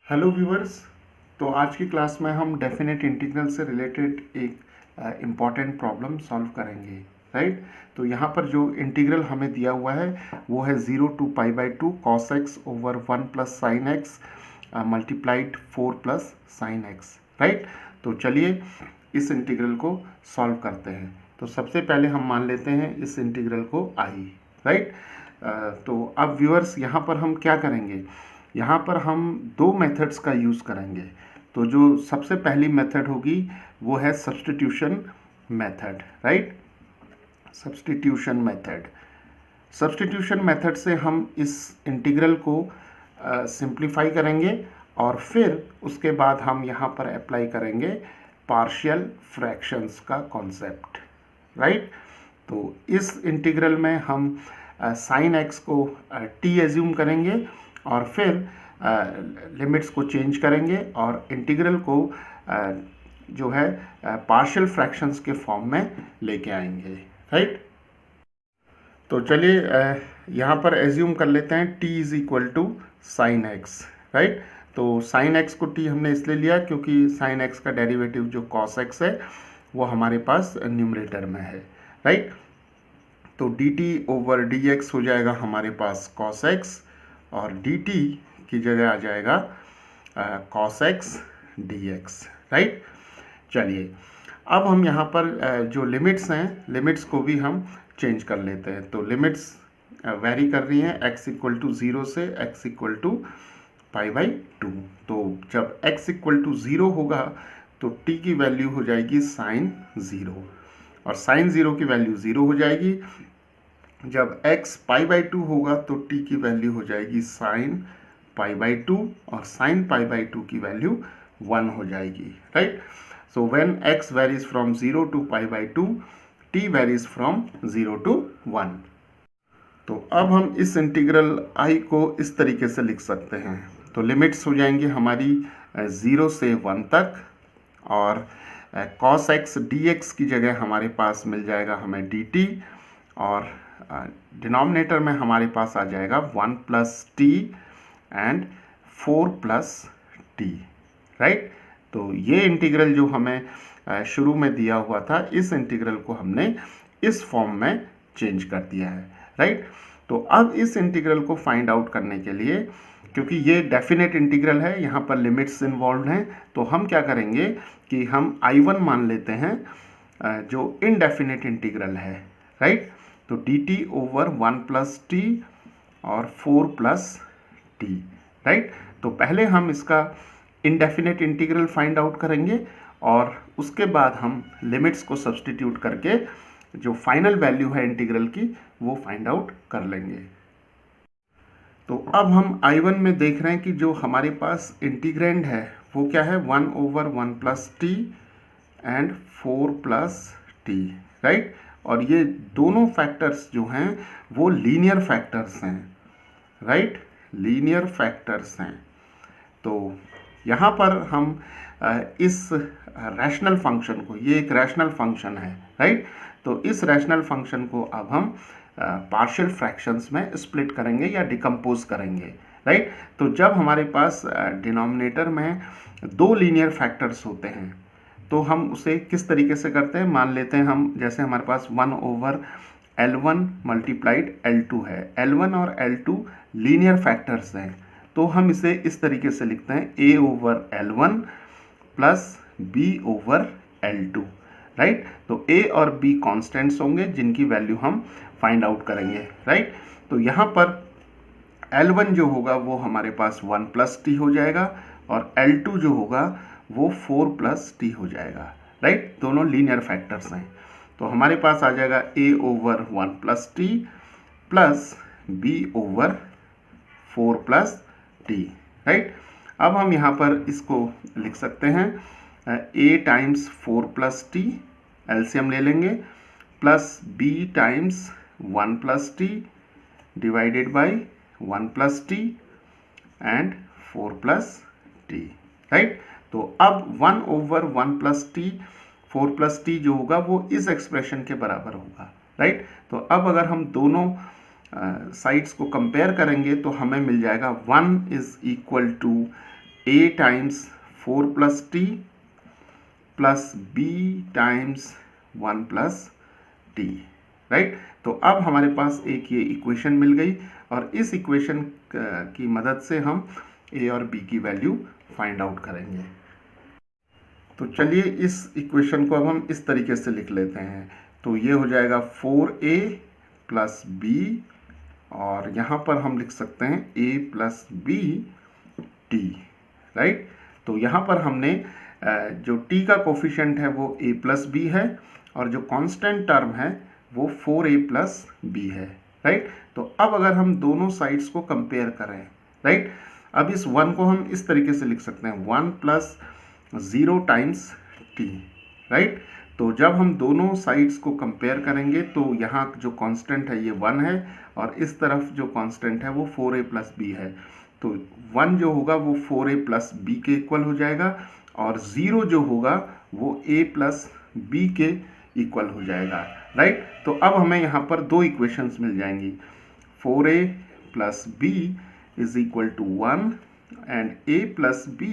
Hello viewers. तो आज की क्लास में हम डेफिनेट इंटीग्रल से रिलेटेड एक इम्पॉर्टेंट प्रॉब्लम सॉल्व करेंगे। राइट। तो यहाँ पर जो इंटीग्रल हमें दिया हुआ है वो है 0 to π/2 cos x over 1 plus sine x multiplied 4 plus sign x. Right. तो चलिए इस इंटीग्रल को सॉल्व करते हैं। तो सबसे पहले हम मान लेते हैं इस इंटीग्रल को आई। राइट। तो अब व्यूअर्स यहाँ पर हम क्या करेंगे, यहाँ पर हम दो मेथड्स का यूज़ करेंगे। तो जो सबसे पहली मेथड होगी वो है substitution method. Right. Substitution method. Substitution method से हम इस इंटीग्रल को सिंप्लीफाई करेंगे और फिर उसके बाद हम यहाँ पर अप्लाई करेंगे पार्शियल फ्रैक्शंस का कॉन्सेप्ट। राइट। तो इस इंटीग्रल में हम साइन एक्स को टी एज्यूम करेंगे और फिर लिमिट्स को चेंज करेंगे और इंटीग्रल को जो है पार्शियल फ्रैक्शंस के फॉर्म में लेके आएंगे। राइट। तो चलिए यहाँ पर एज्यूम कर लेते हैं t is equal to sine x. Right. तो साइन एक्स को t हमने इसलिए लिया क्योंकि साइन एक्स का डेरिवेटिव जो कॉस एक्स है वो हमारे पास न्यूमरेटर में है। राइट। तो dt ओवर dx हो जाएगा हमारे पास कॉस एक्स और dt की जगह आ जाएगा cos x dx। राइट। चलिए अब हम यहाँ पर जो लिमिट्स हैं, लिमिट्स को भी हम चेंज कर लेते हैं। तो लिमिट्स वेरी कर रही हैं x इक्वल टू 0 से x इक्वल टू π/2। तो जब x इक्वल टू 0 होगा तो t की वैल्यू हो जाएगी साइन 0 और साइन 0 की वैल्यू 0 हो जाएगी। जब x π/2 होगा तो t की वैल्यू हो जाएगी साइन π/2 और साइन π/2 की वैल्यू 1 हो जाएगी। Right. So when x varies from 0 to π/2, t varies from 0 to 1। तो अब हम इस इंटीग्रल i को इस तरीके से लिख सकते हैं। तो लिमिट्स हो जाएंगी हमारी 0 से 1 तक और cos x dx की जगह हमारे पास मिल जाएगा हमें dt और डिनोमिनेटर में हमारे पास आ जाएगा 1 plus T and 4 plus T. Right. तो ये इंटीग्रल जो हमें शुरू में दिया हुआ था, इस इंटीग्रल को हमने इस फॉर्म में चेंज कर दिया है। राइट। तो अब इस इंटीग्रल को फाइंड आउट करने के लिए, क्योंकि ये डेफिनेट इंटीग्रल है, यहाँ पर लिमिट्स इन्वॉल्व हैं, तो हम क्या करेंगे कि हम I1 मान लेते हैं जो इनडेफिनेट इंटीग्रल है। राइट। तो dt ओवर 1 प्लस टी और 4 प्लस टी। राइट। तो पहले हम इसका इनडेफिनेट इंटीग्रल फाइंड आउट करेंगे और उसके बाद हम लिमिट्स को सब्स्टिट्यूट करके जो फाइनल वैल्यू है इंटीग्रल की वो फाइंड आउट कर लेंगे। तो अब हम I1 में देख रहे हैं कि जो हमारे पास इंटीग्रैंड है वो क्या है, 1 over 1 plus T and 4 plus T. Right. और ये दोनों फैक्टर्स जो हैं वो लीनियर फैक्टर्स हैं। राइट। लीनियर फैक्टर्स हैं। तो यहाँ पर हम इस रैशनल फंक्शन को, ये एक रैशनल फंक्शन है। राइट। तो इस रैशनल फंक्शन को अब हम पार्शियल फ्रैक्शंस में स्प्लिट करेंगे या डिकम्पोज करेंगे। राइट। तो जब हमारे पास डिनोमिनेटर में दो लीनियर फैक्टर्स होते हैं तो हम उसे किस तरीके से करते हैं, मान लेते हैं हम, जैसे हमारे पास 1 ओवर L1 मल्टीप्लाइड L2 है। L1 और L2 लीनियर फैक्टर्स हैं, तो हम इसे इस तरीके से लिखते हैं a over L1 plus b over L2। Right. तो a और b कॉन्स्टेंट्स होंगे जिनकी वैल्यू हम फाइंड आउट करेंगे। राइट। तो यहाँ पर L1 जो होगा वो हमारे पास 1 प्लस टी हो जाएगा और L2 जो होगा वो 4 प्लस टी हो जाएगा। राइट। दोनों लीनियर फैक्टर्स हैं। तो हमारे पास आ जाएगा a over 1 plus T plus b over 4 plus T. Right. अब हम यहाँ पर इसको लिख सकते हैं a times 4 plus T, LCM ले लेंगे, plus b times 1 plus T divided by 1 plus T and 4 plus T. Right. तो अब 1 over 1 plus T 4 plus T जो होगा वो इस एक्सप्रेशन के बराबर होगा। राइट। तो अब अगर हम दोनों साइड्स को कंपेयर करेंगे तो हमें मिल जाएगा 1 is equal to a times 4 plus T plus b times 1 plus T, right. तो अब हमारे पास एक ये इक्वेशन मिल गई और इस इक्वेशन की मदद से हम a और b की वैल्यू फाइंड आउट करेंगे। तो चलिए इस इक्वेशन को अब हम इस तरीके से लिख लेते हैं। तो ये हो जाएगा 4a प्लस b और यहाँ पर हम लिख सकते हैं a plus B T, right. तो यहाँ पर हमने जो t का कोफिशिएंट है वो a प्लस बी है और जो कांस्टेंट टर्म है वो 4a प्लस बी है, राइट। तो अब अगर हम दोनों साइड्स को कंपेयर करें, राइट, अब इस 1 को हम इस तरीके से लिख सकते हैं 1 प्लस 0 टाइम्स टी, राइट। तो जब हम दोनों साइड्स को कंपेयर करेंगे तो यहाँ जो कांस्टेंट है ये 1 है और इस तरफ जो कांस्टेंट है वो 4a प्लस बी है। तो 1 जो होगा वो 4a प्लस बी के इक्वल हो जाएगा और 0 जो होगा वो a प्लस बी के इक्वल हो जाएगा, राइट। तो अब हमें यहाँ पर दो इक्वेशंस मिल जाएंगी, 4a plus B is equal to 1 and a plus B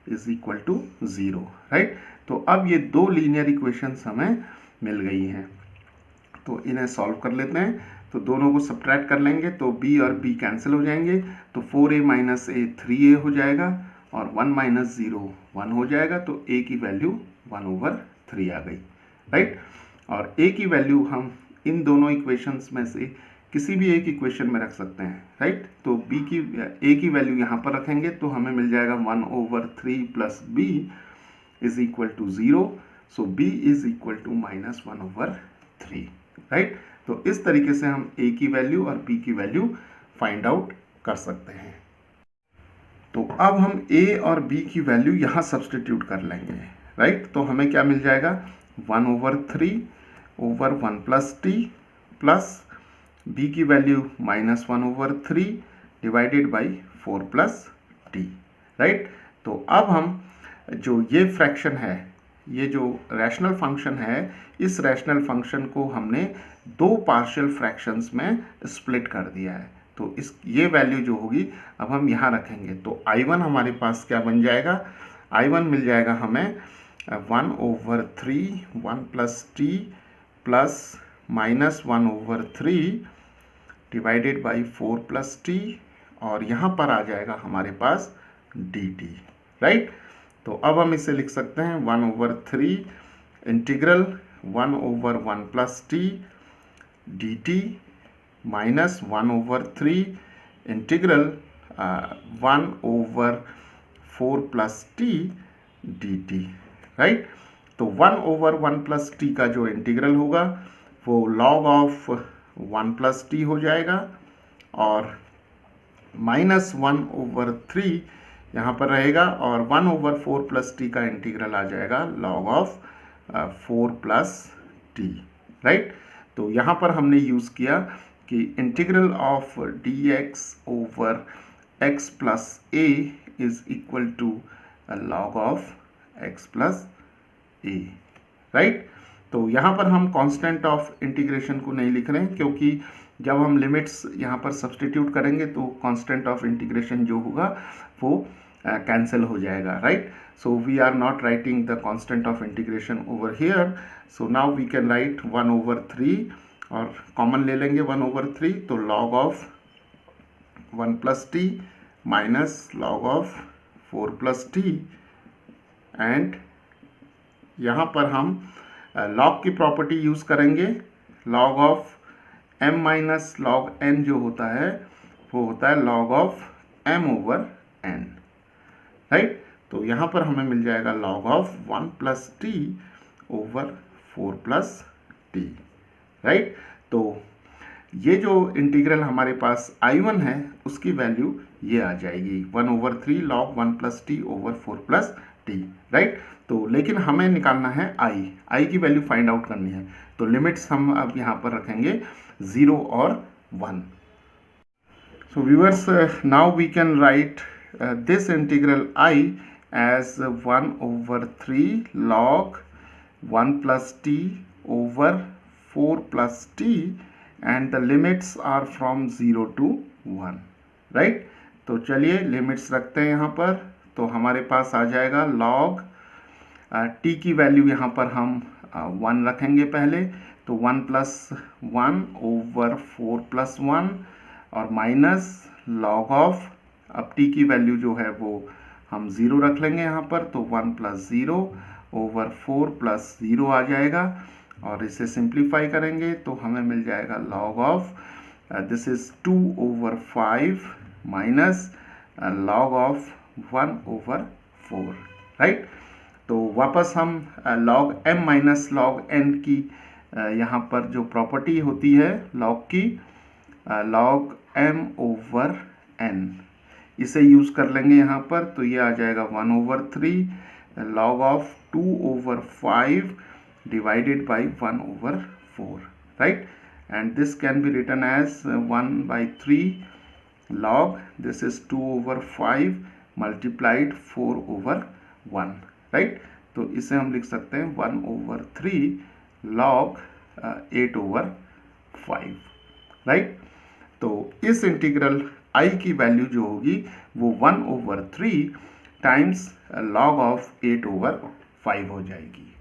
is equal to 0, right. तो अब ये दो लीनियर इक्वेशंस हमें मिल गई हैं। तो इन्हें सॉल्व कर लेते हैं। तो दोनों को सब्ट्रैक्ट कर लेंगे तो b और b कैंसिल हो जाएंगे। तो 4a माइनस a 3a हो जाएगा और 1 माइनस 0 1 हो जाएगा। तो a की वैल्यू 1/3 आ गई, राइट। और a की वैल्यू हम इन दोनों इक्वेशंस में से किसी भी एक इक्वेशन में रख सकते हैं, राइट। तो a की वैल्यू यहाँ पर रखेंगे तो हमें मिल जाएगा 1/3 plus b is equal to 0। So b is equal to minus 1/3, right. तो इस तरीके से हम a की वैल्यू और b की वैल्यू फाइंड आउट कर सकते हैं। तो अब हम a और b की वैल्यू यहाँ सब्सटीट्यूट कर लेंगे, राइट। तो हमें क्या मिल जाएगा 1/3 over 1 plus T plus b की value minus 1/3 divided by 4 plus T, right. तो अब हम जो ये फ्रैक्शन है, ये जो रैशनल फंक्शन है, इस रैशनल फंक्शन को हमने दो पार्शियल फ्रैक्शंस में स्प्लिट कर दिया है। तो इस ये वैल्यू जो होगी अब हम यहाँ रखेंगे। तो I1 हमारे पास क्या बन जाएगा, I1 मिल जाएगा हमें 1/3 1 plus T plus minus 1/3 divided by 4 plus T और यहाँ पर आ जाएगा हमारे पास dt, राइट। तो अब हम इसे लिख सकते हैं 1/3 integral 1/1 plus T dt minus 1/3 integral 1/4 plus T dt, right. तो 1/1 प्लस टी का जो इंटीग्रल होगा वो log ऑफ 1 प्लस टी हो जाएगा और माइनस 1/3 यहाँ पर रहेगा और 1/4 प्लस टी का इंटीग्रल आ जाएगा log of 4 plus T, right. तो यहाँ पर हमने यूज़ किया कि integral of dx over x plus a is equal to log of x plus a, right. तो यहाँ पर हम कांस्टेंट ऑफ इंटीग्रेशन को नहीं लिख रहे हैं क्योंकि जब हम लिमिट्स यहाँ पर सब्सटीट्यूट करेंगे तो कांस्टेंट ऑफ इंटीग्रेशन जो होगा वो कैंसिल हो जाएगा, right. So we are not writing the constant of integration over here. So now we can write 1/3 और कॉमन ले लेंगे 1/3। तो log of 1 plus T minus log of 4 plus T and यहाँ पर हम log की प्रॉपर्टी यूज़ करेंगे। log of m minus log n जो होता है वो होता है log ऑफ m/n, राइट। तो यहाँ पर हमें मिल जाएगा log of 1 plus T over 4 plus T, right. तो ये जो इंटीग्रल हमारे पास I1 है उसकी वैल्यू ये आ जाएगी 1/3 log 1 plus T over 4 plus T, right. तो लेकिन हमें निकालना है I की वैल्यू फाइंड आउट करनी है। तो लिमिट्स हम अब यहाँ पर रखेंगे 0 और 1। So viewers, now we can write this integral I as 1/3 log 1 plus t over 4 plus t and the limits are from 0 to 1, right। तो चलिए लिमिट्स रखते हैं यहाँ पर। तो हमारे पास आ जाएगा log t की वैल्यू यहाँ पर हम 1 रखेंगे पहले, तो 1 + 1 ओवर 4 + 1 और माइनस log ऑफ, अब t की वैल्यू जो है वो हम 0 रख लेंगे यहाँ पर, तो 1 + 0 ओवर 4 + 0 आ जाएगा और इसे सिंप्लीफाई करेंगे तो हमें मिल जाएगा log of this is 2 over 5 minus log of 1 over 4, right. तो वापस हम log m minus log n की यहाँ पर जो प्रॉपर्टी होती है log की, log m ओवर n, इसे यूज़ कर लेंगे यहाँ पर, तो ये आ जाएगा 1/3 log of 2/5 divided by 1/4, right. And this can be written as 1/3 log this is 2/5 multiplied 4/1, right. तो इसे हम लिख सकते हैं 1/3 log 8/5, राइट। तो इस इंटीग्रल I की वैल्यू जो होगी वो 1/3 टाइम्स log ऑफ 8/5 हो जाएगी।